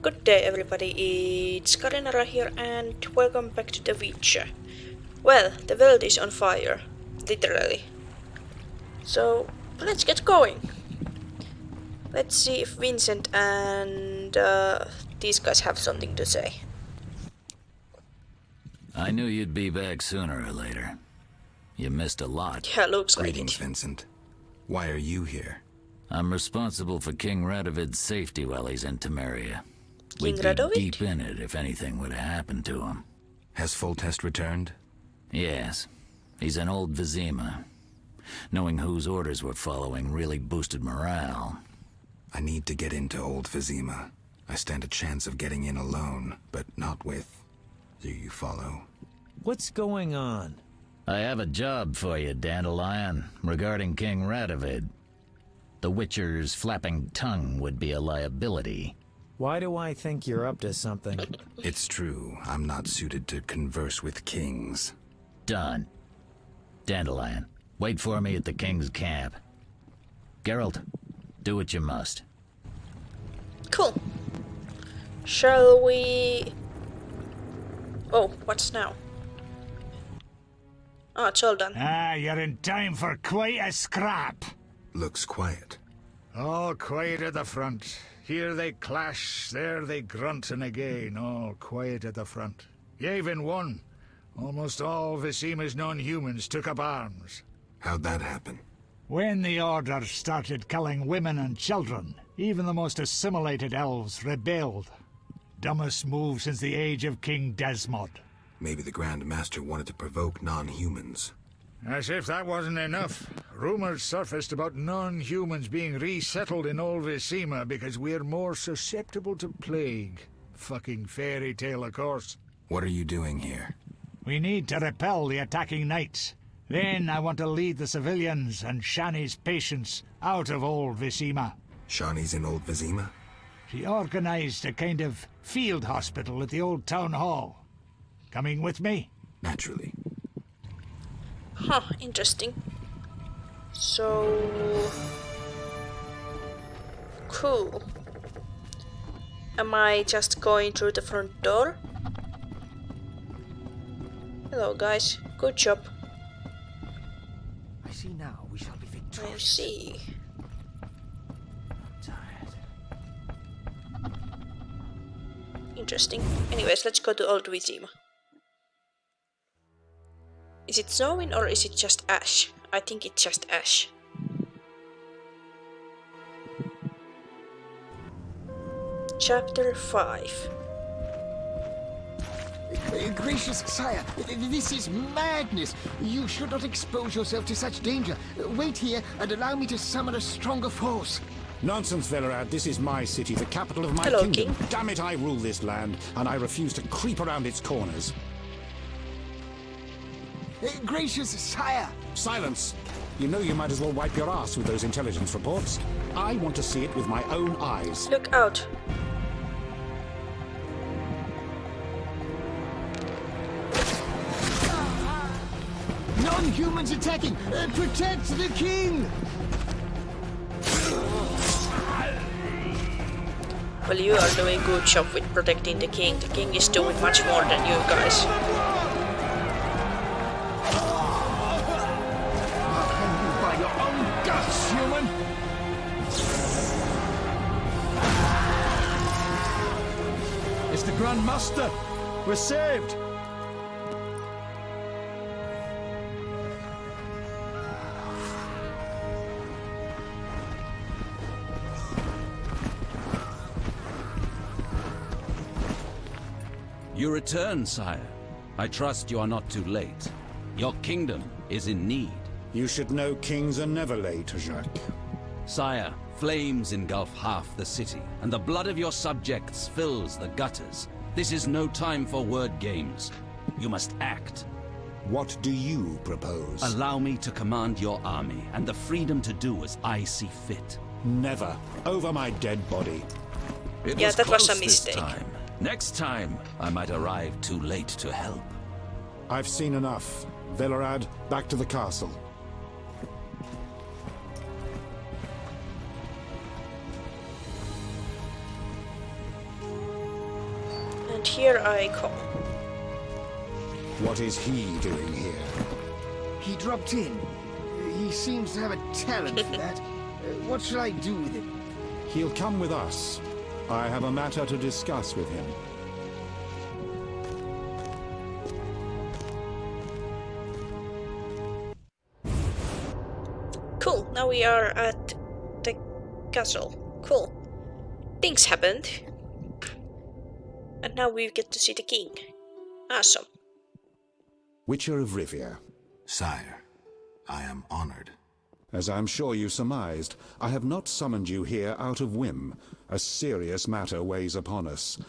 Good day everybody, it's Karinara here and welcome back to The Witcher. Well, the world is on fire, literally. So, let's get going. Let's see if Vincent and these guys have something to say. I knew you'd be back sooner or later. You missed a lot. Yeah, looks like Greetings, it. Vincent. Why are you here? I'm responsible for King Radovid's safety while he's in Temeria. King We'd Radovid? be deep in it if anything would have happened to him. Has Foltest returned? Yes, he's in Old Vizima. Knowing whose orders we're following really boosted morale. I need to get into Old Vizima. I stand a chance of getting in alone, but not with... Do you follow? What's going on? I have a job for you, Dandelion, regarding King Radovid. The Witcher's flapping tongue would be a liability. Why do I think you're up to something? It's true, I'm not suited to converse with kings. Done. Dandelion, wait for me at the King's camp. Geralt, do what you must. Cool. Shall we... Oh, what's now? Ah, it's all done. Ah, you're in time for quite a scrap. Looks quiet. All quiet at the front. Here they clash, there they grunt, and again, all quiet at the front. Yevon won. Almost all Visima's non-humans took up arms. How'd that happen? When the Order started killing women and children, even the most assimilated elves rebelled. Dumbest move since the age of King Desmod. Maybe the Grand Master wanted to provoke non-humans. As if that wasn't enough. Rumors surfaced about non-humans being resettled in Old Visima because we're more susceptible to plague. Fucking fairy tale, of course. What are you doing here? We need to repel the attacking knights. Then I want to lead the civilians and Shani's patients out of Old Visima. Shani's in Old Vizima? She organized a kind of field hospital at the old town hall. Coming with me? Naturally. Huh, interesting. So... Cool. Am I just going through the front door? Hello guys, good job. I see now we shall be I victorious. see. Tired. Interesting. Anyways, let's go to Old Vizima. Is it snowing or is it just ash? I think it's just ash. Chapter 5. Gracious sire, this is madness. You should not expose yourself to such danger. Wait here and allow me to summon a stronger force. Nonsense, Velerad. This is my city, the capital of my Hello, kingdom. King. Damn it, I rule this land, and I refuse to creep around its corners. Gracious sire! Silence! You know you might as well wipe your ass with those intelligence reports. I want to see it with my own eyes. Look out. Non-humans attacking! Protect the king! Well, you are doing a good job with protecting the king. The king is doing much more than you guys. By your own guts, human! It's the Grand Master! We're saved! You return, sire. I trust you are not too late. Your kingdom is in need. You should know kings are never late, Jacques. Sire, flames engulf half the city, and the blood of your subjects fills the gutters. This is no time for word games. You must act. What do you propose? Allow me to command your army, and the freedom to do as I see fit. Never. Over my dead body. It Yeah, that was a close this mistake. time. Next time, I might arrive too late to help. I've seen enough. Velerad, back to the castle. and here I come. What is he doing here? He dropped in. He seems to have a talent for that. What shall I do with him? He'll come with us. I have a matter to discuss with him. Cool, now we are at the castle. Cool. Things happened. And now we get to see the king. Awesome. Witcher of Rivia. Sire, I am honored. As I'm sure you surmised, I have not summoned you here out of whim. A serious matter weighs upon us.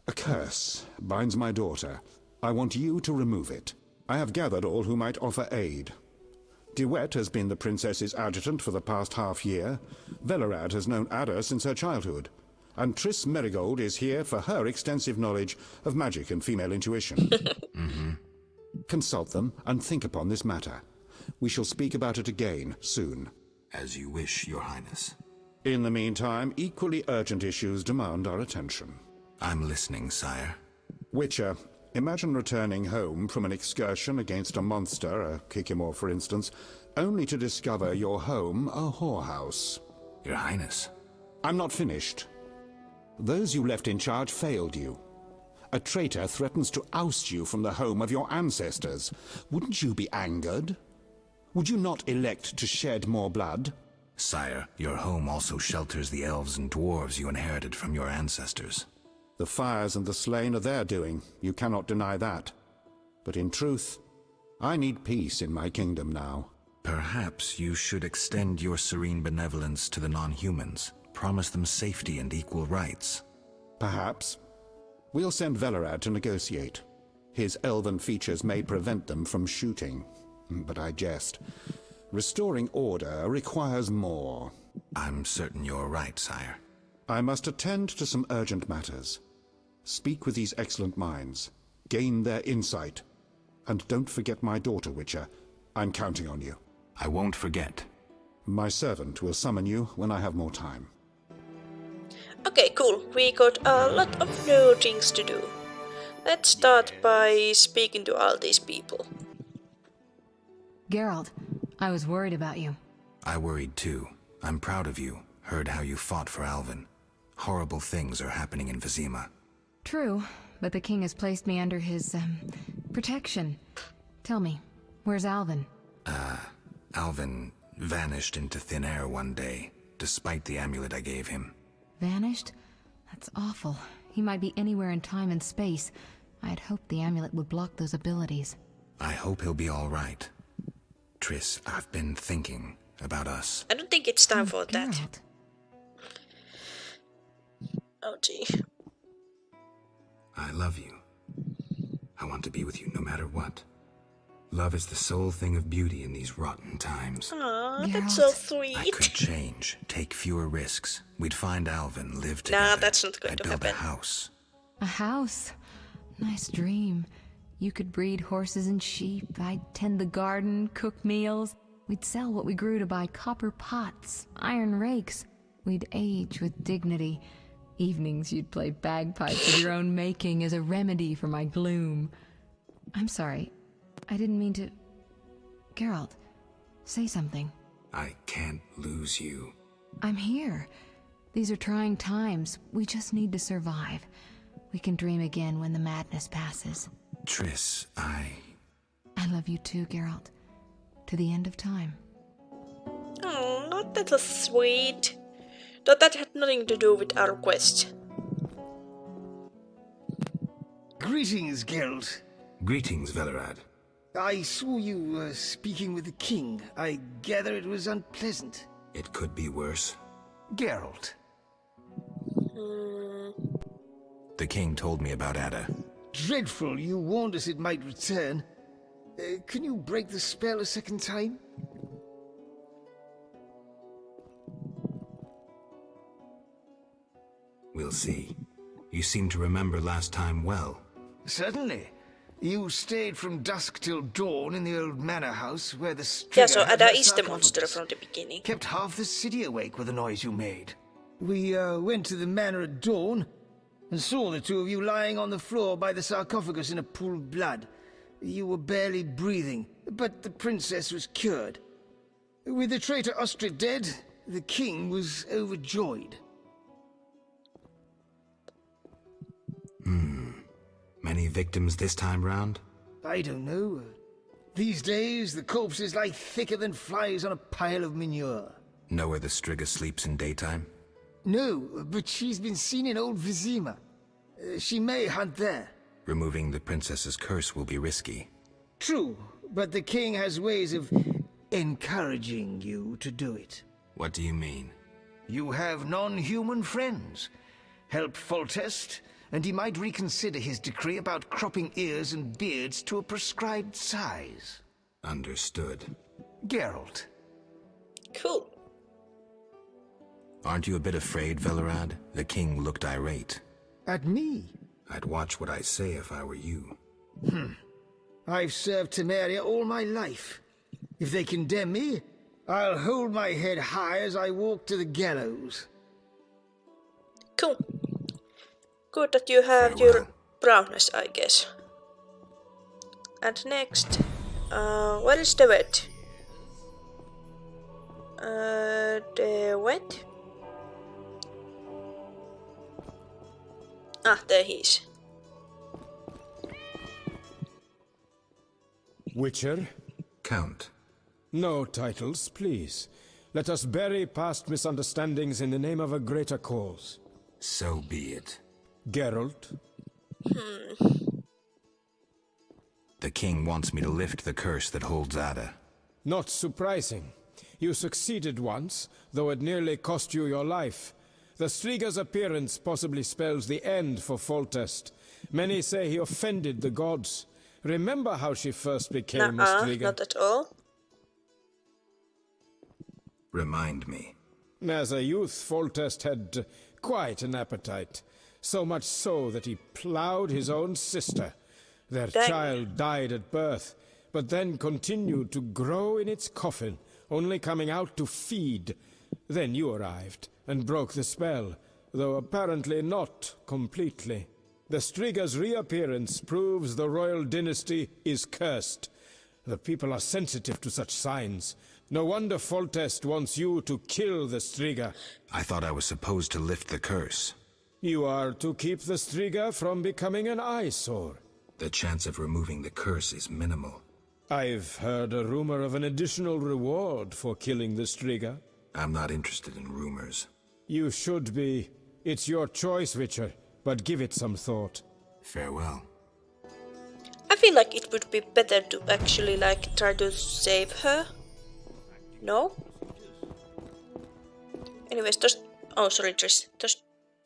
A curse binds my daughter. I want you to remove it. I have gathered all who might offer aid. DeWitt has been the princess's adjutant for the past half-year. Velerad has known Ada since her childhood. And Triss Merigold is here for her extensive knowledge of magic and female intuition. Consult them and think upon this matter. We shall speak about it again soon. As you wish, Your Highness. In the meantime, equally urgent issues demand our attention. I'm listening, sire. Witcher, imagine returning home from an excursion against a monster, a Kikimor for instance, only to discover your home a whorehouse. Your Highness. I'm not finished. Those you left in charge failed you. A traitor threatens to oust you from the home of your ancestors. Wouldn't you be angered? Would you not elect to shed more blood? Sire, your home also shelters the elves and dwarves you inherited from your ancestors. The fires and the slain are their doing. You cannot deny that. But in truth, I need peace in my kingdom now. Perhaps you should extend your serene benevolence to the non-humans. Promise them safety and equal rights. Perhaps. We'll send Velerad to negotiate. His elven features may prevent them from shooting. But I jest. Restoring order requires more. I'm certain you're right, sire. I must attend to some urgent matters. Speak with these excellent minds. Gain their insight. And don't forget my daughter, Witcher. I'm counting on you. I won't forget. My servant will summon you when I have more time. Okay, cool. We got a lot of new things to do. Let's start by speaking to all these people. Geralt, I was worried about you. I worried too. I'm proud of you. Heard how you fought for Alvin. Horrible things are happening in Vizima. True, but the king has placed me under his, protection. Tell me, where's Alvin? Alvin vanished into thin air one day, despite the amulet I gave him. Vanished? That's awful. He might be anywhere in time and space. I had hoped the amulet would block those abilities. I hope he'll be all right. Triss, I've been thinking about us. I don't think it's time for that. Geralt. Oh gee. I love you. I want to be with you no matter what. Love is the sole thing of beauty in these rotten times. Aw, that's so Geralt. sweet. I could change, take fewer risks. We'd find Alvin, live together. Nah, that's not going I'd to build happen. a house. A house? Nice dream. You could breed horses and sheep. I'd tend the garden, cook meals. We'd sell what we grew to buy copper pots, iron rakes. We'd age with dignity. Evenings you'd play bagpipes of your own making as a remedy for my gloom. I'm sorry. I didn't mean to... Geralt, say something. I can't lose you. I'm here. These are trying times. We just need to survive. We can dream again when the madness passes. Triss, I love you too, Geralt. To the end of time. Oh, not that was sweet. Though that had nothing to do with our quest. Greetings, Geralt. Greetings, Velerad. I saw you speaking with the king. I gather it was unpleasant. It could be worse. Geralt. The king told me about Ada. Dreadful, you warned us it might return. Can you break the spell a second time? We'll see. You seem to remember last time well. Certainly. You stayed from dusk till dawn in the old manor house where the Yeah, so Striga had Ada her is the monster sarcophagus. from the beginning. Kept half the city awake with the noise you made. We went to the manor at dawn, and saw the two of you lying on the floor by the sarcophagus in a pool of blood. You were barely breathing, but the princess was cured. With the traitor Ostrid dead, the king was overjoyed. Many victims this time round? I don't know. These days, the corpses lie thicker than flies on a pile of manure. Know where the Striga sleeps in daytime? No, but she's been seen in Old Vizima. She may hunt there. Removing the princess's curse will be risky. True, but the king has ways of encouraging you to do it. What do you mean? You have non-human friends. Help Foltest, and he might reconsider his decree about cropping ears and beards to a prescribed size. Understood. Geralt. Cool. Aren't you a bit afraid, Velerad? The king looked irate. At me? I'd watch what I say if I were you. I've served Temeria all my life. If they condemn me, I'll hold my head high as I walk to the gallows. Cool. Good that you have your brownness, I guess. And next, where is the vet? The vet? Ah, there he is. Witcher? Count. No titles, please. Let us bury past misunderstandings in the name of a greater cause. So be it. Geralt? The king wants me to lift the curse that holds Ada. Not surprising. You succeeded once, though it nearly cost you your life. The Striga's appearance possibly spells the end for Foltest. Many say he offended the gods. Remember how she first became a Striga? Not at all. Remind me. As a youth, Foltest had quite an appetite. So much so that he ploughed his own sister. Their child died at birth, but then continued to grow in its coffin, only coming out to feed. Then you arrived, and broke the spell, though apparently not completely. The Striga's reappearance proves the royal dynasty is cursed. The people are sensitive to such signs. No wonder Foltest wants you to kill the Striga. I thought I was supposed to lift the curse. You are to keep the Striga from becoming an eyesore. The chance of removing the curse is minimal. I've heard a rumor of an additional reward for killing the Striga. I'm not interested in rumors. You should be. It's your choice, Witcher, but give it some thought. Farewell. I feel like it would be better to actually try to save her. No? Anyways, oh sorry, Trish. Does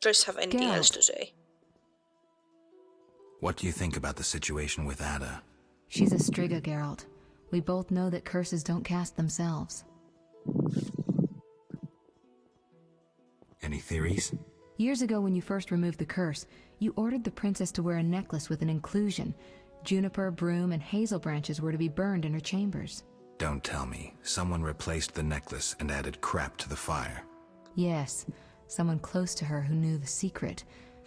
Trish have anything else to say? What do you think about the situation with Ada? She's a Striga, Geralt. We both know that curses don't cast themselves. Any theories? Years ago when you first removed the curse, you ordered the princess to wear a necklace with an inclusion. Juniper, broom, and hazel branches were to be burned in her chambers. Don't tell me. Someone replaced the necklace and added crap to the fire. Yes, someone close to her who knew the secret.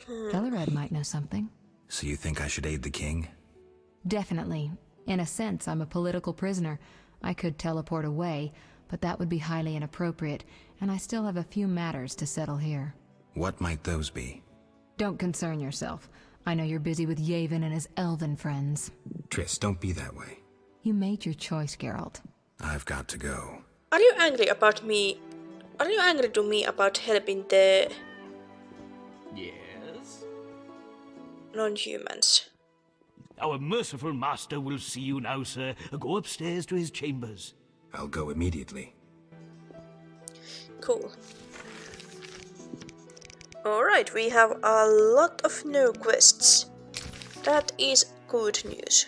Velerad might know something. So you think I should aid the king? Definitely. In a sense, I'm a political prisoner. I could teleport away, but that would be highly inappropriate, and I still have a few matters to settle here. What might those be? Don't concern yourself. I know you're busy with Yavin and his elven friends. Triss, don't be that way. You made your choice, Geralt. I've got to go. Are you angry about me? Are you angry to me about helping the Yes? non-humans? Our merciful master will see you now, sir. Go upstairs to his chambers. I'll go immediately. Cool. Alright, we have a lot of new quests. That is good news.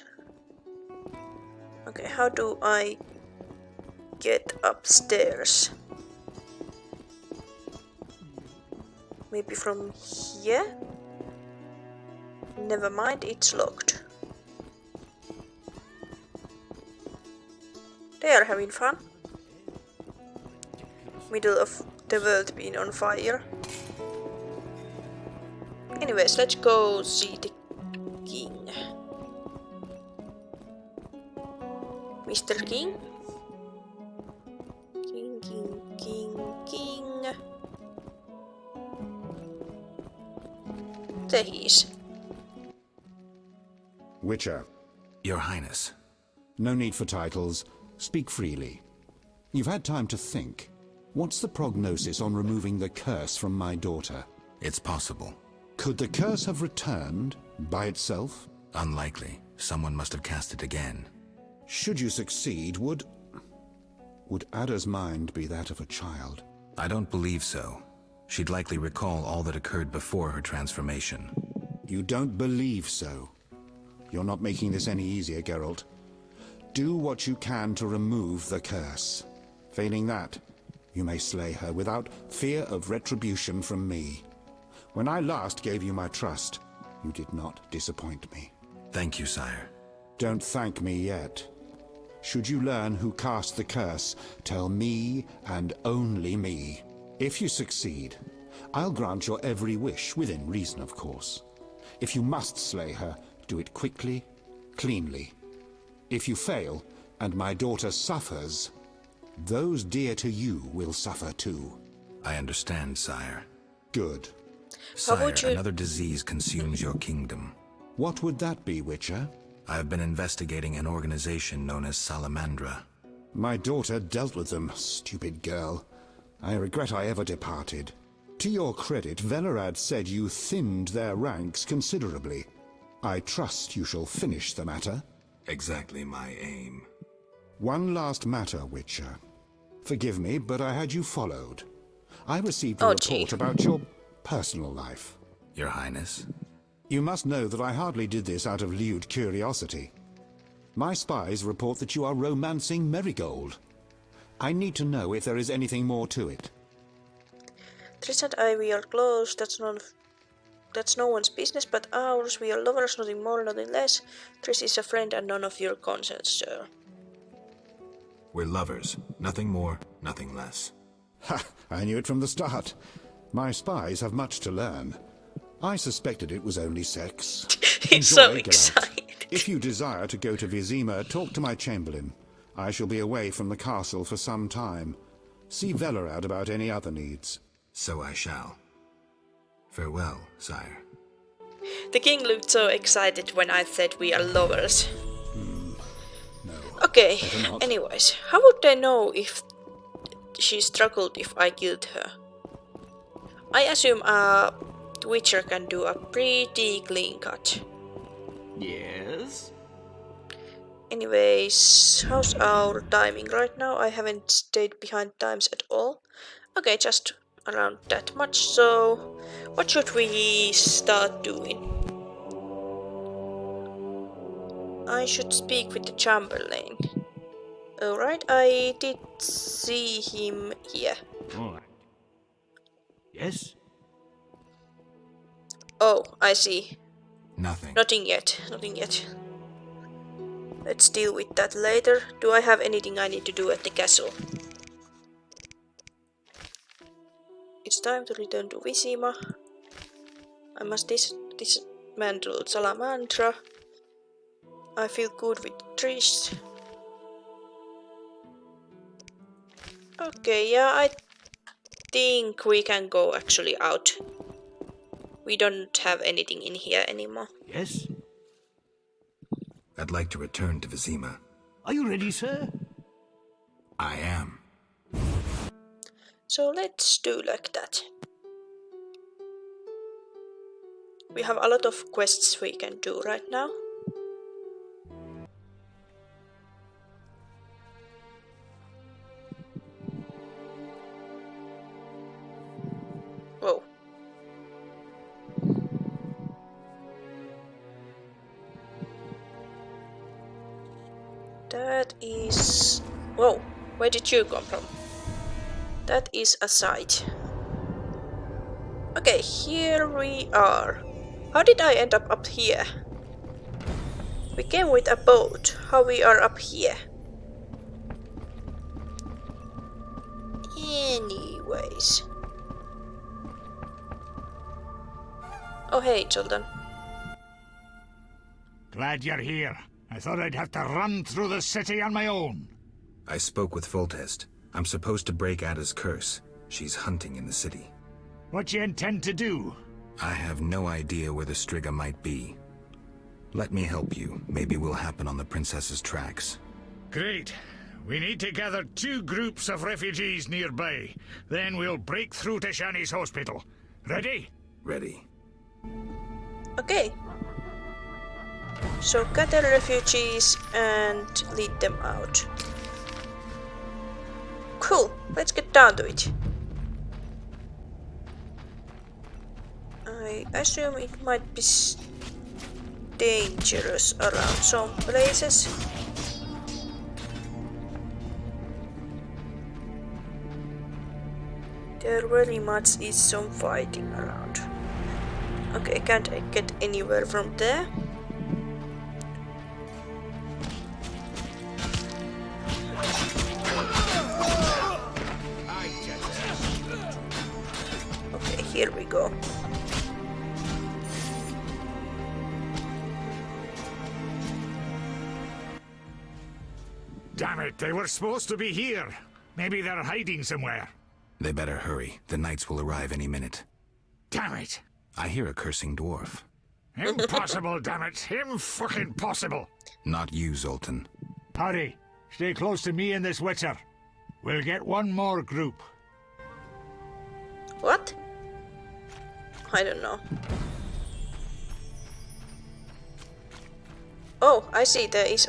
Okay, how do I get upstairs? Maybe from here? Never mind, it's locked. They are having fun. Middle of the world being on fire. Anyways, let's go see the king. Mr. King? King. There he is. Witcher. Your Highness. No need for titles. Speak freely. You've had time to think. What's the prognosis on removing the curse from my daughter? It's possible. Could the curse have returned by itself? Unlikely. Someone must have cast it again. Should you succeed, would Ada's mind be that of a child? I don't believe so. She'd likely recall all that occurred before her transformation. You don't believe so? You're not making this any easier, Geralt. Do what you can to remove the curse. Failing that, you may slay her without fear of retribution from me. When I last gave you my trust, you did not disappoint me. Thank you, sire. Don't thank me yet. Should you learn who cast the curse, tell me and only me. If you succeed, I'll grant your every wish, within reason, of course. If you must slay her, do it quickly, cleanly. If you fail, and my daughter suffers, those dear to you will suffer too. I understand, sire. Good. Sire, another disease consumes your kingdom. What would that be, Witcher? I have been investigating an organization known as Salamandra. My daughter dealt with them, stupid girl. I regret I ever departed. To your credit, Velerad said you thinned their ranks considerably. I trust you shall finish the matter. Exactly my aim. One last matter, Witcher. Forgive me, but I had you followed. I received a report about your personal life. Your Highness? You must know that I hardly did this out of lewd curiosity. My spies report that you are romancing Marigold. I need to know if there is anything more to it. Trish and I, we are close. That's no one's business but ours. We are lovers, nothing more, nothing less. Trish is a friend and none of your consent, sir. We're lovers. Nothing more, nothing less. Ha! I knew it from the start. My spies have much to learn. I suspected it was only sex. He's so excited. If you desire to go to Vizima, talk to my chamberlain. I shall be away from the castle for some time. See Velerad about any other needs. So I shall. Farewell, sire. The king looked so excited when I said we are lovers. No. Okay, anyways, how would they know if she struggled if I killed her? I assume a Witcher can do a pretty clean cut. Yes? Anyways, how's our timing right now? I haven't stayed behind times at all. Okay, just around that much, so what should we start doing? I should speak with the Chamberlain. Alright, I did see him here. Alright. Yes? Oh, I see. Nothing. Nothing yet. Let's deal with that later. Do I have anything I need to do at the castle? It's time to return to Vizima. I must dismantle Salamandra. I feel good with Trish. Okay, yeah, I think we can go actually out. We don't have anything in here anymore. Yes? I'd like to return to Vizima. Are you ready, sir? I am. So let's do like that. We have a lot of quests we can do right now. Whoa. That is... Whoa, where did you come from? That is a site. Okay, here we are. How did I end up here? We came with a boat. How we are up here? Anyways. Oh hey, Zoltan. Glad you're here. I thought I'd have to run through the city on my own. I spoke with Foltest. I'm supposed to break Ada's curse. She's hunting in the city. What you intend to do? I have no idea where the Striga might be. Let me help you. Maybe we'll happen on the princess's tracks. Great. We need to gather 2 groups of refugees nearby. Then we'll break through to Shani's hospital. Ready? Ready. Okay. So gather refugees and lead them out. Cool, let's get down to it. I assume it might be dangerous around some places. There very much is some fighting around. Okay, can't I get anywhere from there? Okay, here we go. Damn it, they were supposed to be here. Maybe they're hiding somewhere. They better hurry. The knights will arrive any minute. Damn it. I hear a cursing dwarf. Impossible, damn it. Impossible. Not you, Zoltan. Hurry. Stay close to me and this Witcher. We'll get one more group. What? I don't know. Oh, I see there is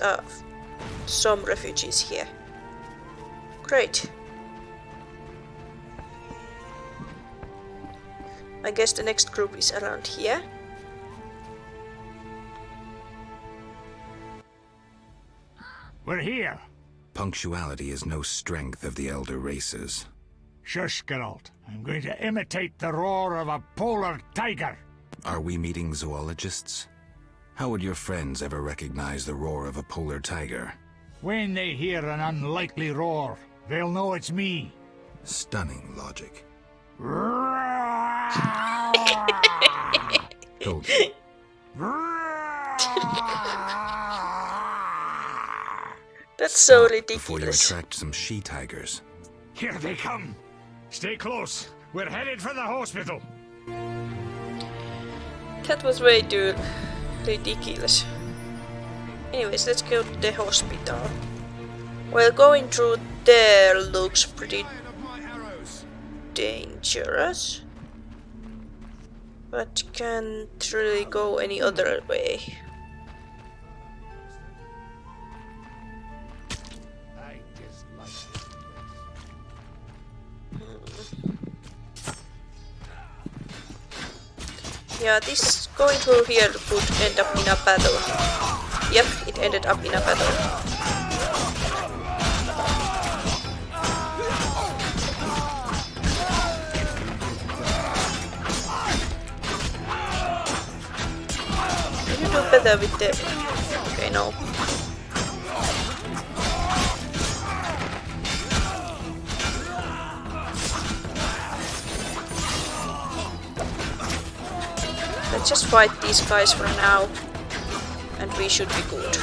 some refugees here. Great. I guess the next group is around here. We're here. Punctuality is no strength of the elder races. Shush, Geralt. I'm going to imitate the roar of a polar tiger. Are we meeting zoologists? How would your friends ever recognize the roar of a polar tiger? When they hear an unlikely roar, they'll know it's me. Stunning logic. Told you. That's so ridiculous. Before you attract some she-tigers. Here they come. Stay close. We're headed for the hospital. That was way too ridiculous. Anyways, let's go to the hospital. Well, going through there looks pretty dangerous. But can't really go any other way. Yeah, this going through here could end up in a battle. Yep, it ended up in a battle. Can you do better with the... Okay, no. Let's just fight these guys for now, and we should be good.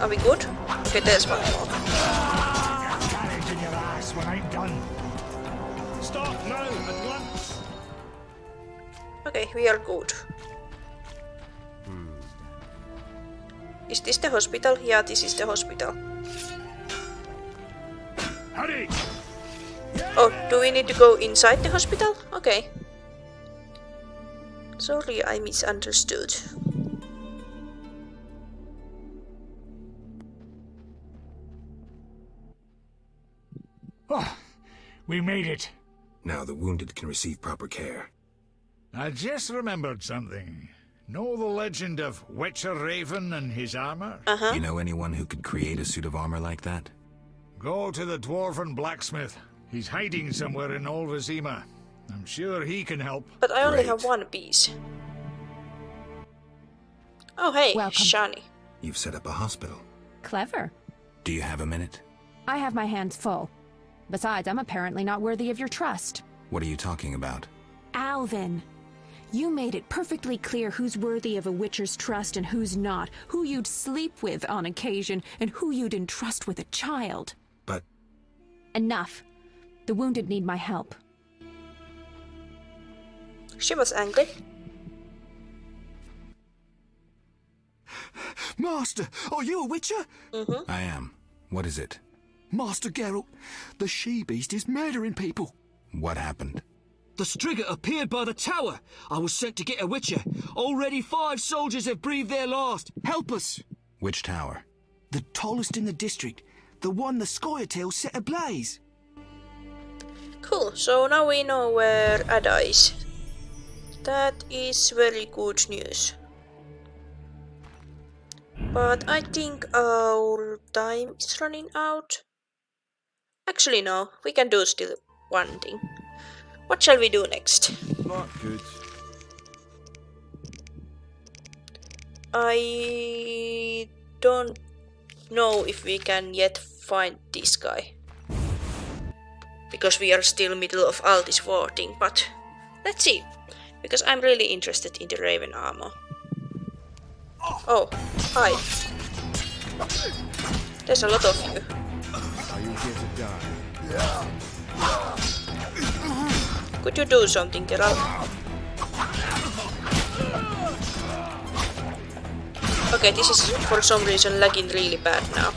Are we good? Okay, there's one more. Carriage in your ass when I'm done. Stop now, at once. Okay, we are good. Is this the hospital? Yeah, this is the hospital. Hurry! Oh, do we need to go inside the hospital? Okay. Sorry, I misunderstood. Oh, we made it. Now the wounded can receive proper care. I just remembered something. Know the legend of Witcher Raven and his armor? You know anyone who could create a suit of armor like that? Go to the dwarven blacksmith. He's hiding somewhere in Old Vizima. I'm sure he can help. But I only have one piece. Oh hey, Welcome. Shani. You've set up a hospital. Clever. Do you have a minute? I have my hands full. Besides, I'm apparently not worthy of your trust. What are you talking about? Alvin, you made it perfectly clear who's worthy of a Witcher's trust and who's not, who you'd sleep with on occasion, and who you'd entrust with a child. But... Enough. The wounded need my help. She was angry. Master, are you a Witcher? I am. What is it? Master Geralt, the she-beast is murdering people. What happened? The Striga appeared by the tower. I was sent to get a Witcher. Already 5 soldiers have breathed their last. Help us! Which tower? The tallest in the district. The one the Scoia'tael set ablaze. Cool, so now we know where Ada is. That is very good news. But I think our time is running out. Actually no, we can do still one thing. What shall we do next? Not good. I don't know if we can yet find this guy. Because we are still middle of all this voting, but let's see. Because I'm really interested in the Raven armor. Oh, hi. There's a lot of you. Are you here to die? Could you do something, Geralt? Okay, this is for some reason lagging really bad now.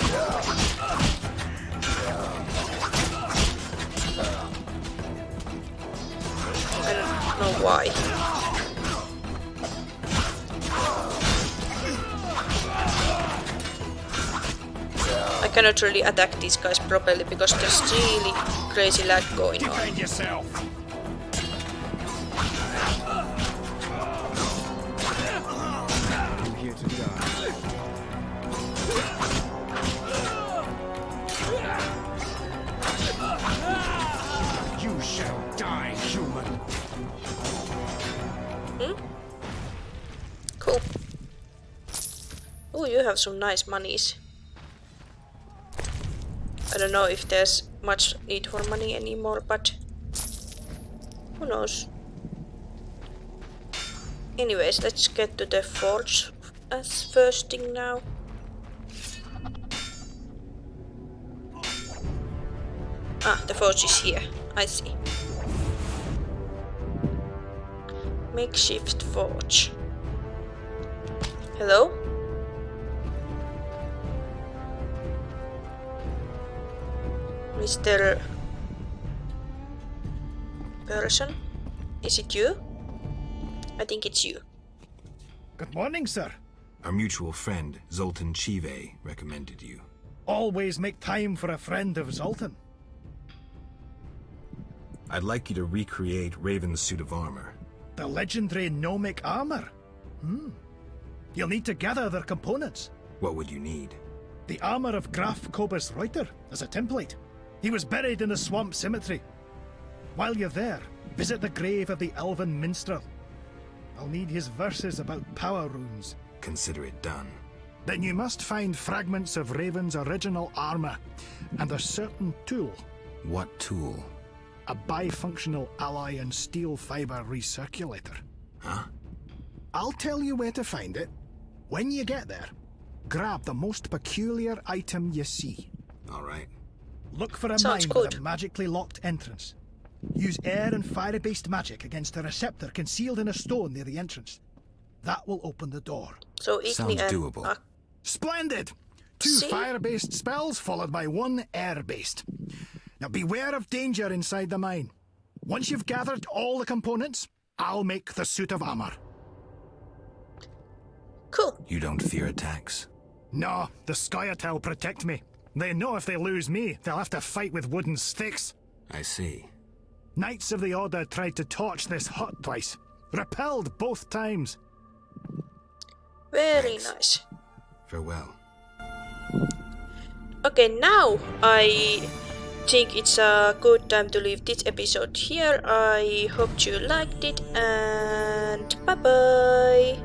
I don't know why. I cannot really attack these guys properly because there's really crazy lag going on. Defend yourself. I'm here to die. You shall die, human. Cool. Oh, you have some nice monies. I don't know if there's much need for money anymore, but who knows. Anyways, let's get to the forge as first thing now. Ah, the forge is here. I see. Makeshift forge. Hello? Mr. Person? Is it you? I think it's you. Good morning, sir. Our mutual friend, Zoltan Chive, recommended you. Always make time for a friend of Zoltan. I'd like you to recreate Raven's suit of armor. The legendary gnomic armor. You'll need to gather their components. What would you need? The armor of Graf Kobus Reuter as a template. He was buried in the swamp cemetery. While you're there, visit the grave of the elven minstrel. I'll need his verses about power runes. Consider it done. Then you must find fragments of Raven's original armor, and a certain tool. What tool? A bifunctional alloy and steel fiber recirculator. Huh? I'll tell you where to find it. When you get there, grab the most peculiar item you see. All right. Look for a Sounds mine with good. a magically locked entrance. Use air and fire-based magic against a receptor concealed in a stone near the entrance. That will open the door. So Sounds doable. Splendid! 2 See? fire-based spells followed by 1 air-based. Now beware of danger inside the mine. Once you've gathered all the components, I'll make the suit of armor. Cool. You don't fear attacks? No, the Scoia'tael protect me. They know if they lose me, they'll have to fight with wooden sticks. I see. Knights of the Order tried to torch this hut twice. Repelled both times. Very Thanks. nice. Farewell. Okay, now I think it's a good time to leave this episode here. I hope you liked it and bye bye.